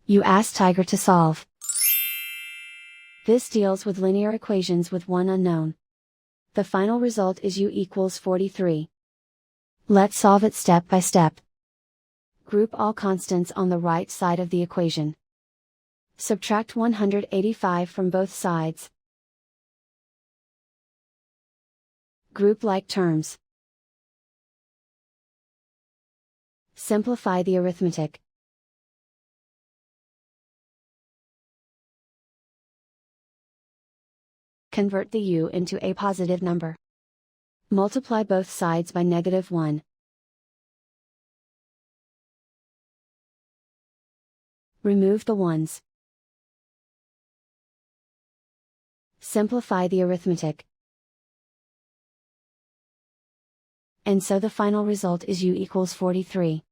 You ask Tiger to solve. This deals with linear equations with one unknown. The final result is u equals 43. Let's solve it step by step. Group all constants on the right side of the equation. Subtract 185 from both sides. Group like terms. Simplify the arithmetic. Convert the u into a positive number. Multiply both sides by -1. Remove the ones. Simplify the arithmetic. And so the final result is u equals 43.